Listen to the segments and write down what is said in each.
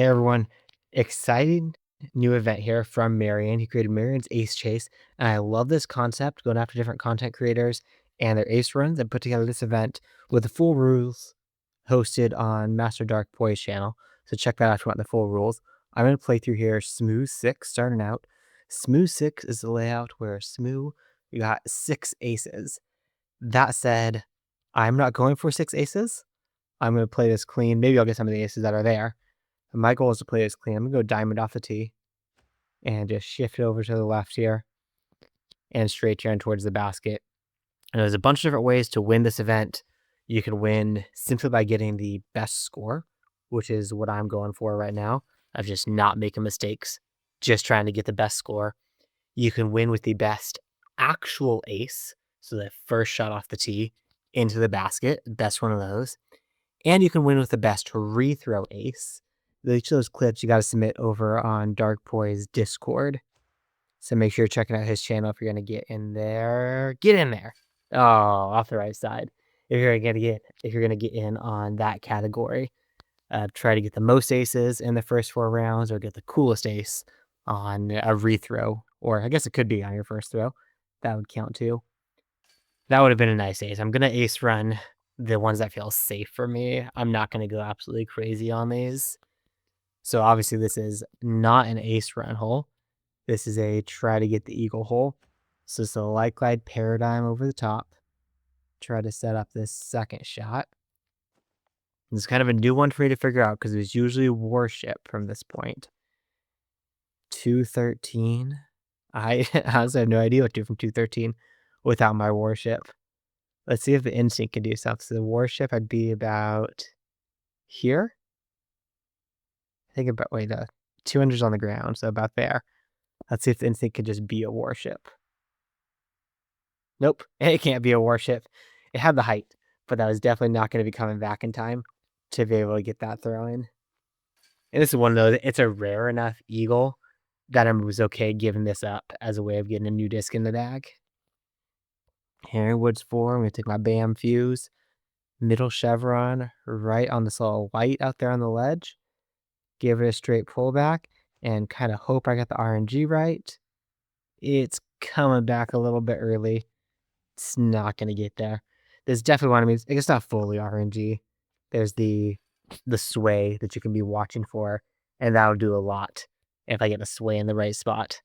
Hey everyone, exciting new event here from Marion. He created Marion's Ace Chase, and I love this concept going after different content creators and their ace runs and put together this event with the full rules hosted on Master Dark Boy's channel. So check that out if you want the full rules. I'm going to play through here Smooth 6 starting out. Smooth 6 is the layout where Smooth, you got 6 aces. That said, I'm not going for 6 aces. I'm going to play this clean. Maybe I'll get some of the aces that are there. My goal is to play this clean. I'm going to go diamond off the tee and just shift over to the left here and straight turn towards the basket. And there's a bunch of different ways to win this event. You can win simply by getting the best score, which is what I'm going for right now, of just not making mistakes, just trying to get the best score. You can win with the best actual ace, so the first shot off the tee into the basket, best one of those. And you can win with the best rethrow ace. Each of those clips you got to submit over on Dark Boy's Discord. So make sure you're checking out his channel if you're going to get in there. Get in there. Oh, off the right side. If you're going to get in on that category, try to get the most aces in the first 4 rounds or get the coolest ace on a rethrow. Or I guess it could be on your first throw. That would count too. That would have been a nice ace. I'm going to ace run the ones that feel safe for me. I'm not going to go absolutely crazy on these. So obviously this is not an ace run hole. This is a try to get the eagle hole. So it's a light glide paradigm over the top. Try to set up this second shot. It's kind of a new one for me to figure out because it's usually warship from this point. 213. I honestly have no idea what to do from 213 without my warship. Let's see if the instinct can do something. So the warship, I'd be about here. I think about, wait, 200's on the ground, so about there. Let's see if the instinct can just be a warship. Nope, it can't be a warship. It had the height, but that was definitely not going to be coming back in time to be able to get that throw in. And this is one of those, it's a rare enough eagle that I was okay giving this up as a way of getting a new disc in the bag. Here, woods 4, I'm going to take my BAM fuse. Middle chevron right on this little white out there on the ledge. Give it a straight pullback and kind of hope I got the RNG right. It's coming back a little bit early. It's not going to get there. There's definitely one of these. It's not fully RNG. There's the sway that you can be watching for, and that'll do a lot. If I get the sway in the right spot,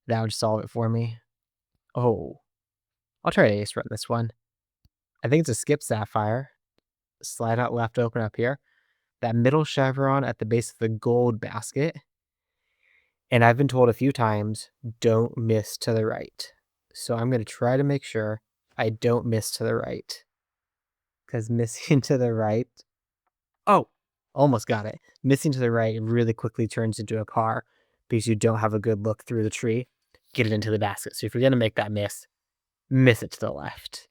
that would solve it for me. Oh, I'll try to ace run this one. I think it's a skip sapphire. Slide out left, open up here. That middle chevron at the base of the gold basket. And I've been told a few times, don't miss to the right. So I'm going to try to make sure I don't miss to the right. Because missing to the right... Oh, almost got it. Missing to the right really quickly turns into a par because you don't have a good look through the tree. Get it into the basket. So if you're going to make that miss it to the left.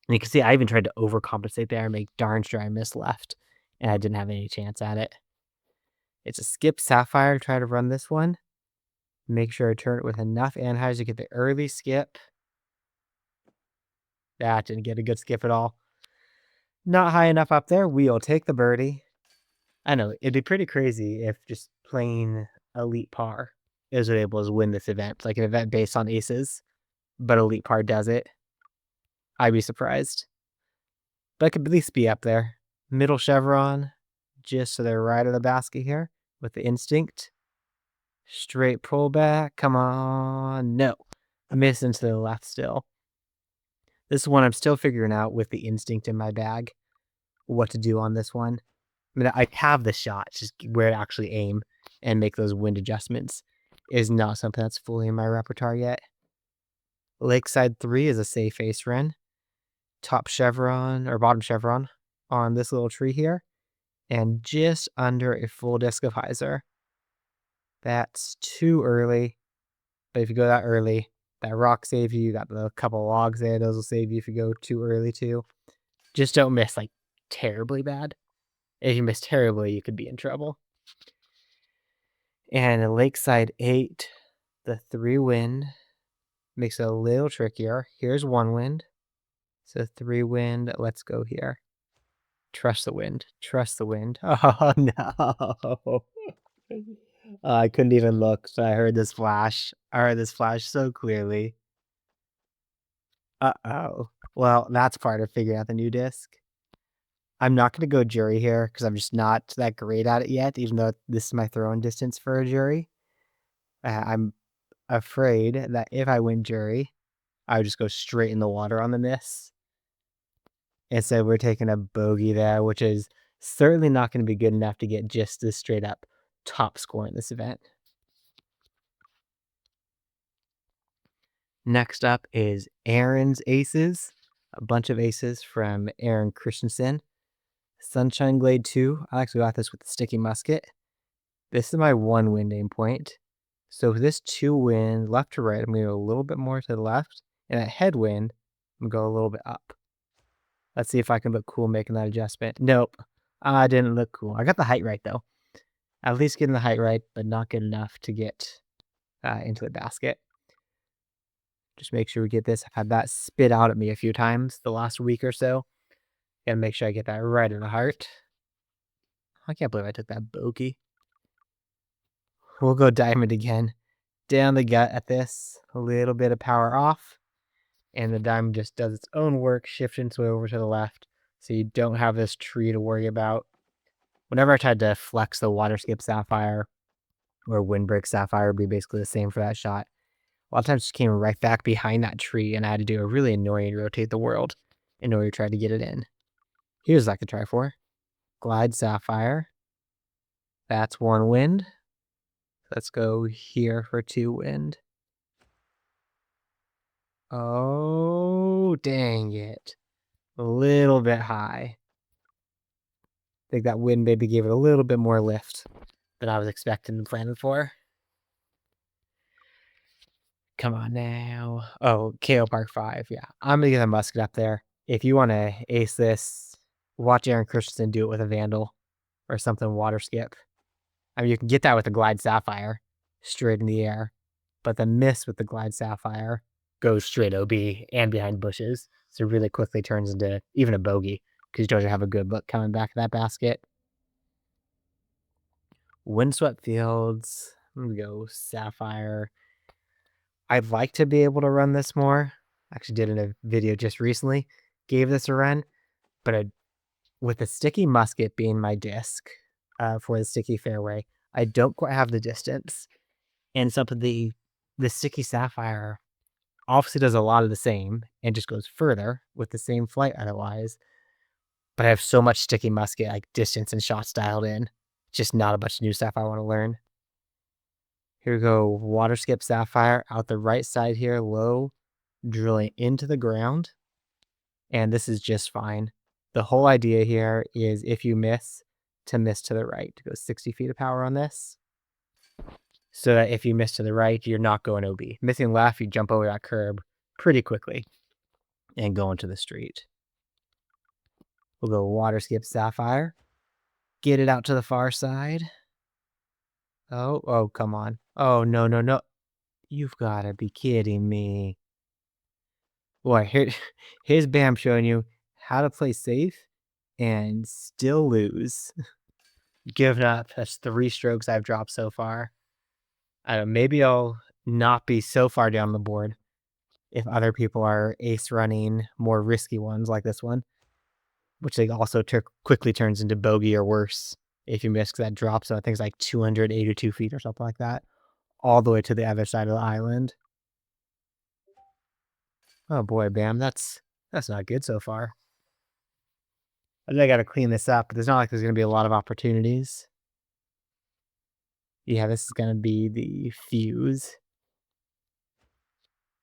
And you can see I even tried to overcompensate there and make darn sure I missed left. And I didn't have any chance at it. It's a skip sapphire to try to run this one. Make sure I turn it with enough anhydrous to get the early skip. That didn't get a good skip at all. Not high enough up there. We'll take the birdie. I know, it'd be pretty crazy if just playing elite par is able to win this event. Like an event based on aces, but elite par does it. I'd be surprised. But it could at least be up there. Middle chevron, just to the right of the basket here with the instinct. Straight pullback. Come on. No. Missing to the left still. This is one I'm still figuring out with the instinct in my bag. What to do on this one. I mean, I have the shot, just where to actually aim and make those wind adjustments is not something that's fully in my repertoire yet. Lakeside 3 is a safe ace run. Top chevron, or bottom chevron, on this little tree here. And just under a full disc of hyzer. That's too early. But if you go that early, that rock save you. You got the couple logs there. Those will save you if you go too early too. Just don't miss like terribly bad. If you miss terribly, you could be in trouble. And a Lakeside 8, the 3 wind makes it a little trickier. Here's 1 wind. So 3 wind, let's go here. Trust the wind. Trust the wind. Oh, no. I couldn't even look, so I heard this flash. I heard this flash so clearly. Uh-oh. Well, that's part of figuring out the new disc. I'm not gonna go jury here because I'm just not that great at it yet, even though this is my throwing distance for a jury. I'm afraid that if I win jury, I would just go straight in the water on the miss. Instead, we're taking a bogey there, which is certainly not gonna be good enough to get just this straight up top score in this event. Next up is Aaron's aces, a bunch of aces from Aaron Christensen. Sunshine Glade 2. I actually got this with the sticky musket. This is my 1 wind aim point. So for this 2 wind, left to right, I'm going to go a little bit more to the left. And at headwind, I'm going to go a little bit up. Let's see if I can look cool making that adjustment. Nope. I didn't look cool. I got the height right, though. At least getting the height right, but not good enough to get into the basket. Just make sure we get this. I've had that spit out at me a few times the last week or so. Gotta make sure I get that right in the heart. I can't believe I took that bogey. We'll go diamond again. Down the gut at this. A little bit of power off. And the diamond just does its own work, shifting its way over to the left. So you don't have this tree to worry about. Whenever I tried to flex the water skip sapphire or windbreak sapphire would be basically the same for that shot. A lot of times it just came right back behind that tree and I had to do a really annoying rotate the world in order to try to get it in. Here's what I could try for. Glide sapphire. That's 1 wind. Let's go here for 2 wind. Oh, dang it. A little bit high. I think that wind maybe gave it a little bit more lift than I was expecting and planning for. Come on now. Oh, KO Park 5. Yeah, I'm going to get a musket up there. If you want to ace this, watch Aaron Christensen do it with a Vandal or something water skip. I mean, you can get that with a Glide Sapphire straight in the air, but the miss with the Glide Sapphire goes straight OB and behind bushes. So it really quickly turns into even a bogey because you don't have a good look coming back to that basket. Windswept Fields. I'm going to go Sapphire. I'd like to be able to run this more. I actually did in a video just recently. Gave this a run, but with the sticky musket being my disc for the sticky fairway, I don't quite have the distance. And some of the sticky sapphire obviously does a lot of the same and just goes further with the same flight otherwise. But I have so much sticky musket, like distance and shots dialed in. Just not a bunch of new stuff I want to learn. Here we go. Water skip sapphire out the right side here, low, drilling into the ground. And this is just fine. The whole idea here is if you miss, to miss to the right, to go 60 feet of power on this. So that if you miss to the right, you're not going OB. Missing left, you jump over that curb pretty quickly and go into the street. We'll go water skip sapphire. Get it out to the far side. Oh, come on. Oh, no, no, no. You've got to be kidding me. Boy, here's Bam showing you how to play safe and still lose. Giving up. That's 3 strokes I've dropped so far. I don't know, maybe I'll not be so far down the board if other people are ace running more risky ones like this one, which they also quickly turns into bogey or worse if you miss, because that drops, so I think it's like 282 feet or something like that, all the way to the other side of the island. Oh boy, Bam, that's not good so far. I think I gotta clean this up, but there's not like there's gonna be a lot of opportunities. Yeah, this is gonna be the fuse.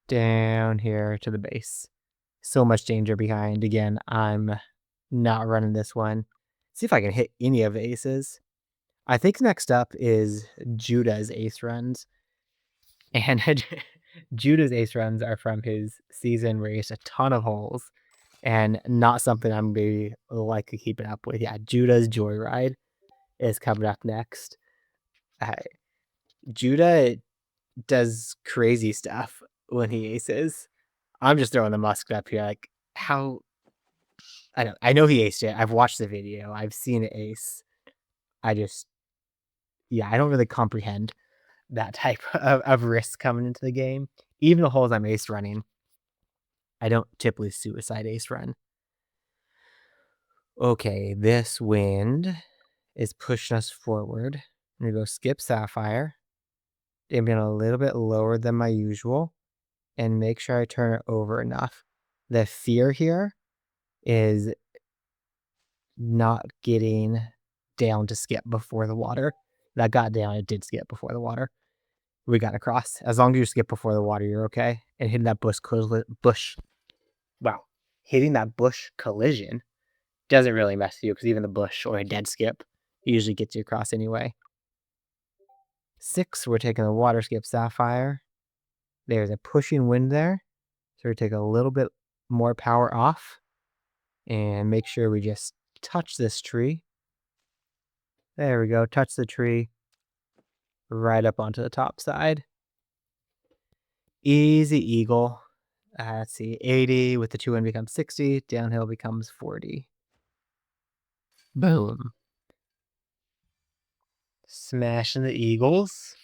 Down here to the base. So much danger behind. Again, I'm not running this one. See if I can hit any of the aces. I think next up is Judah's ace runs. And Judah's ace runs are from his season where he has a ton of holes and not something I'm be likely keeping up with. Yeah, Judah's Joyride is coming up next. Uh, Judah does crazy stuff when he aces. I'm just throwing the musket up here. Like, how I know he aced it. I've watched the video. I've seen it ace. I just yeah, I don't really comprehend that type of risk coming into the game. Even the holes I'm ace running, I don't typically suicide ace run. Okay, this wind is pushing us forward. I'm gonna go skip sapphire. I'm being a little bit lower than my usual and make sure I turn it over enough. The fear here is not getting down to skip before the water. That got down, it did skip before the water. We got across. As long as you skip before the water, you're okay. And hitting that wow, hitting that bush collision doesn't really mess with you because even the bush or a dead skip usually gets you across anyway. 6, we're taking the water skip sapphire. There's a pushing wind there. So we take a little bit more power off and make sure we just touch this tree. There we go. Touch the tree right up onto the top side. Easy eagle. Let's see. 80 with the 2 wind becomes 60. Downhill becomes 40. Boom. Smashing the eagles.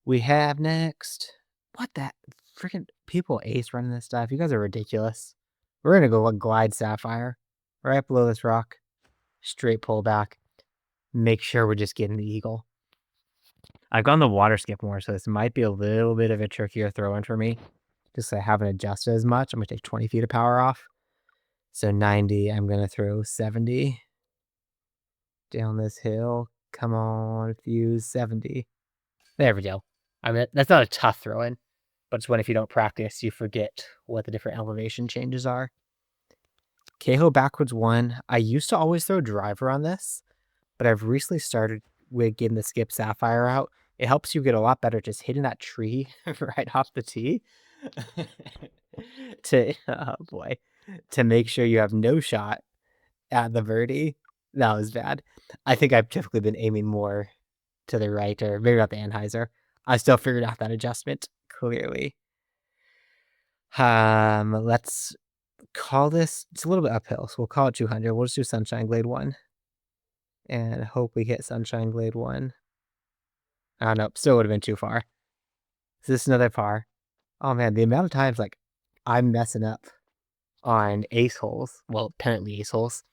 We have next. What that freaking people ace running this stuff. You guys are ridiculous. We're gonna go glide sapphire right below this rock. Straight pull back. Make sure we're just getting the eagle. I've gone the water skip more, so this might be a little bit of a trickier throw in for me. Just I haven't adjusted as much. I'm gonna take 20 feet of power off. So 90, I'm gonna throw 70. Down this hill. Come on, fuse 70. There we go. I mean, that's not a tough throw in, but it's when if you don't practice, you forget what the different elevation changes are. Cahill backwards 1. I used to always throw driver on this, but I've recently started with getting the skip sapphire out. It helps you get a lot better just hitting that tree right off the tee to, oh boy, to make sure you have no shot at the birdie. That was bad. I think I've typically been aiming more to the right or maybe not the Anheuser. I still figured out that adjustment clearly. Let's call this, it's a little bit uphill, so we'll call it 200. We'll just do Sunshine Glade 1 and hope we hit Sunshine Glade 1. Oh, no, still would have been too far. Is this another par? Oh man, the amount of times like I'm messing up on ace holes, well, apparently ace holes.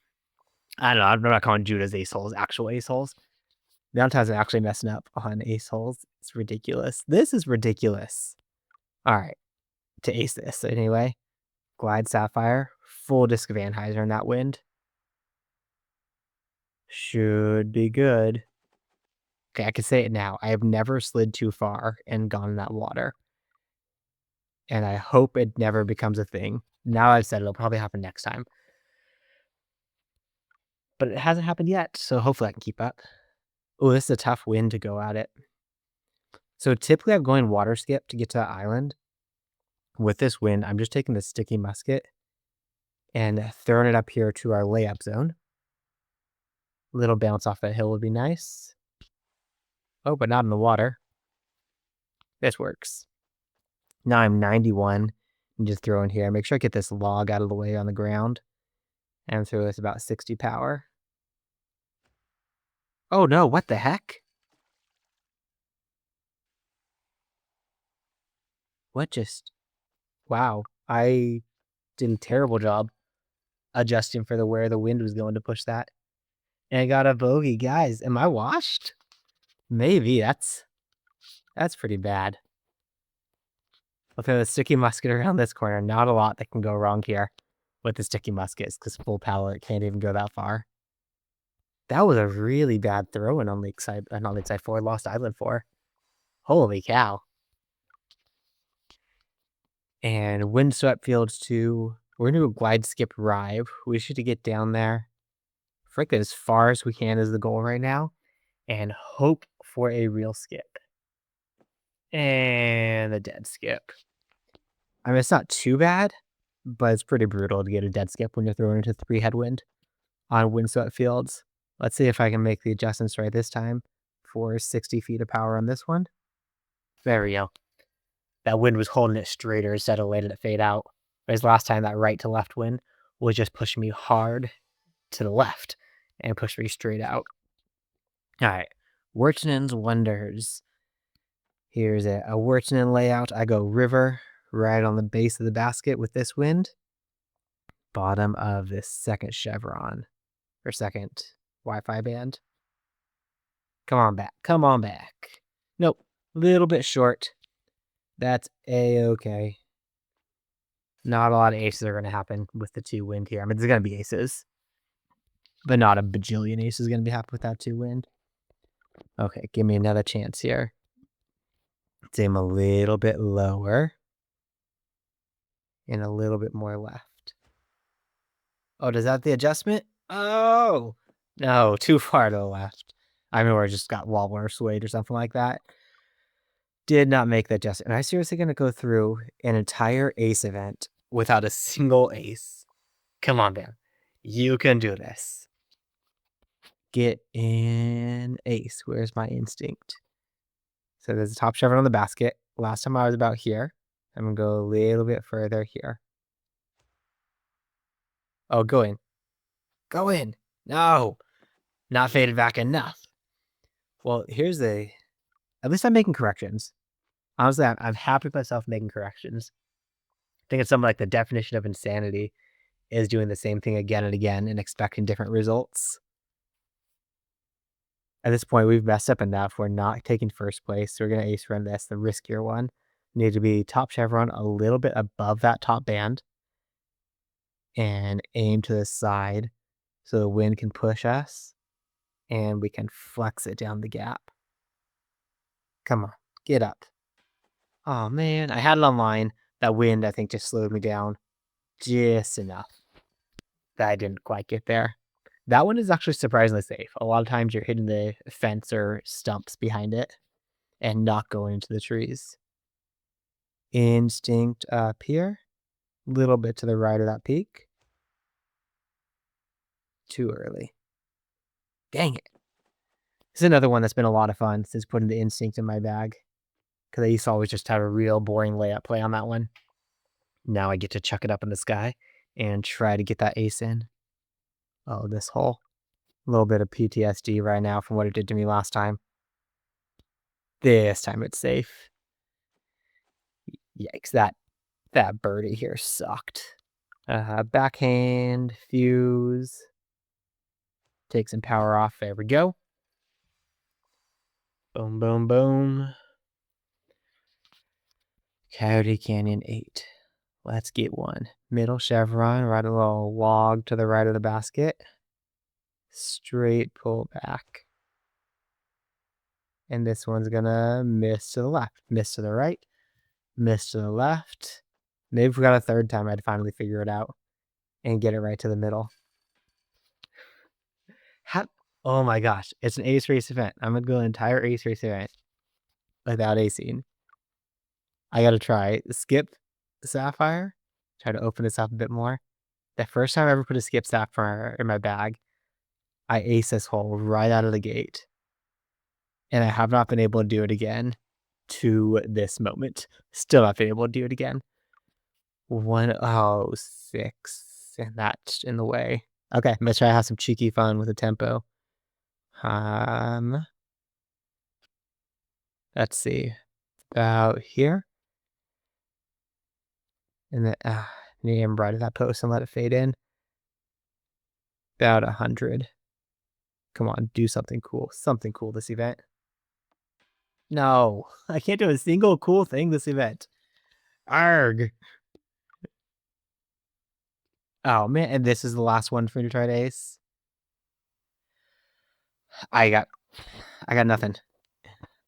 I don't know, I'm not calling Judah's ace holes, actual ace holes. The amount of times I'm actually messing up on ace holes, it's ridiculous. This is ridiculous. All right, to ace this anyway. Glide sapphire, full disc of Anheuser in that wind. Should be good. Okay, I can say it now. I have never slid too far and gone in that water. And I hope it never becomes a thing. Now I've said it'll probably happen next time. But it hasn't happened yet, so hopefully I can keep up. Oh, this is a tough wind to go at it. So typically I'm going water skip to get to that island. With this wind, I'm just taking the sticky musket and throwing it up here to our layup zone. Little bounce off that hill would be nice. Oh, but not in the water. This works. Now I'm 91 and just throw in here. Make sure I get this log out of the way on the ground. And throw this about 60 power. Oh no, what the heck? What just... Wow, I did a terrible job adjusting for where the wind was going to push that. And I got a bogey. Guys, am I washed? Maybe. That's pretty bad. I'll throw the sticky musket around this corner. Not a lot that can go wrong here with the sticky muskets because full power can't even go that far. That was a really bad throw in on Lakeside, not Lakeside 4, Lost Island 4. Holy cow. And Windswept Fields 2. We're going to glide skip Rive. We should get down there. Frankly, as far as we can is the goal right now. And hope for a real skip. And a dead skip. I mean, it's not too bad, but it's pretty brutal to get a dead skip when you're throwing into 3 headwind on Windswept Fields. Let's see if I can make the adjustments right this time for 60 feet of power on this one. There we go. That wind was holding it straighter instead of letting it fade out. Whereas last time, that right to left wind was just pushing me hard to the left and pushed me straight out. All right, Wirtanen's Wonders. Here's a Wirtanen layout. I go river right on the base of the basket with this wind. Bottom of this second chevron, or second Wi-Fi band. Come on back. Come on back. Nope. Little bit short. That's a-okay. Not a lot of aces are going to happen with the 2 wind here. I mean, there's going to be aces, but not a bajillion aces going to be happening with that 2 wind. Okay, give me another chance here. Let's aim a little bit lower and a little bit more left. Oh, does that have the adjustment? Oh, no, too far to the left. I remember I just got wobbled or swayed or something like that. Did not make the adjustment. Am I seriously going to go through an entire ace event without a single ace? Come on, man. You can do this. Get an ace. Where's my instinct? So there's a top chevron on the basket. Last time I was about here. I'm going to go a little bit further here. Oh, go in. Go in. No. Not faded back enough. Well, here's the... At least I'm making corrections. Honestly, I'm happy with myself making corrections. I think it's something like the definition of insanity is doing the same thing again and again and expecting different results. At this point, we've messed up enough. We're not taking first place, so we're going to ace run this, the riskier one. Need to be top chevron a little bit above that top band and aim to the side so the wind can push us and we can flex it down the gap. Come on, get up. Oh man, I had it online. That wind, I think, just slowed me down just enough that I didn't quite get there. That one is actually surprisingly safe. A lot of times you're hitting the fence or stumps behind it and not going into the trees. Instinct up here. A little bit to the right of that peak. Too early. Dang it. This is another one that's been a lot of fun since putting the instinct in my bag. Because I used to always just have a real boring layup play on that one. Now I get to chuck it up in the sky and try to get that ace in. Oh, this hole. A little bit of PTSD right now from what it did to me last time. This time it's safe. Yikes, that birdie here sucked. Backhand, fuse. Take some power off. There we go. Boom, boom, boom. Coyote Canyon 8. Let's get one. Middle chevron, right a little log to the right of the basket. Straight pull back. And this one's gonna miss to the left, miss to the right, miss to the left. Maybe if we got a third time, I'd finally figure it out and get it right to the middle. Oh my gosh, it's an ace race event. I'm gonna go an entire ace race event without acing. I gotta try skip sapphire. Try to open this up a bit more. The first time I ever put a skip sapphire in my bag, I aced this hole right out of the gate. And I have not been able to do it again to this moment. Still not been able to do it again. 106, and that's in the way. Okay, I'm gonna try to have some cheeky fun with the tempo. Let's see, about here, and then aim right at that post and let it fade in. About 100. Come on, do something cool this event. No, I can't do a single cool thing this event. Arg. Oh man, and this is the last one for me to try to ace. I got nothing.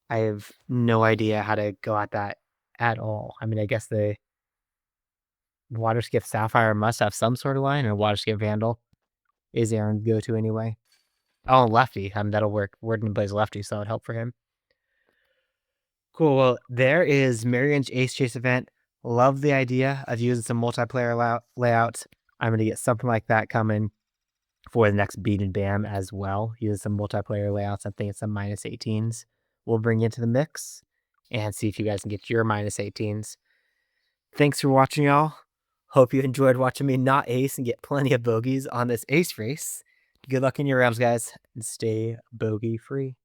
I have no idea how to go at that at all. I mean, I guess the Water Skip Sapphire must have some sort of line, or Water Skip Vandal is Aaron's go-to anyway. Oh, lefty. I mean, that'll work. Worden plays lefty, so it'd help for him. Cool. Well, there is Marian's Ace Chase event. Love the idea of using some multiplayer layouts. I'm going to get something like that coming for the next Beat and Bam as well. Use some multiplayer layouts. I'm thinking some -18s we'll bring into the mix and see if you guys can get your -18s. Thanks for watching, y'all. Hope you enjoyed watching me not ace and get plenty of bogeys on this ace race. Good luck in your rounds, guys, and stay bogey free.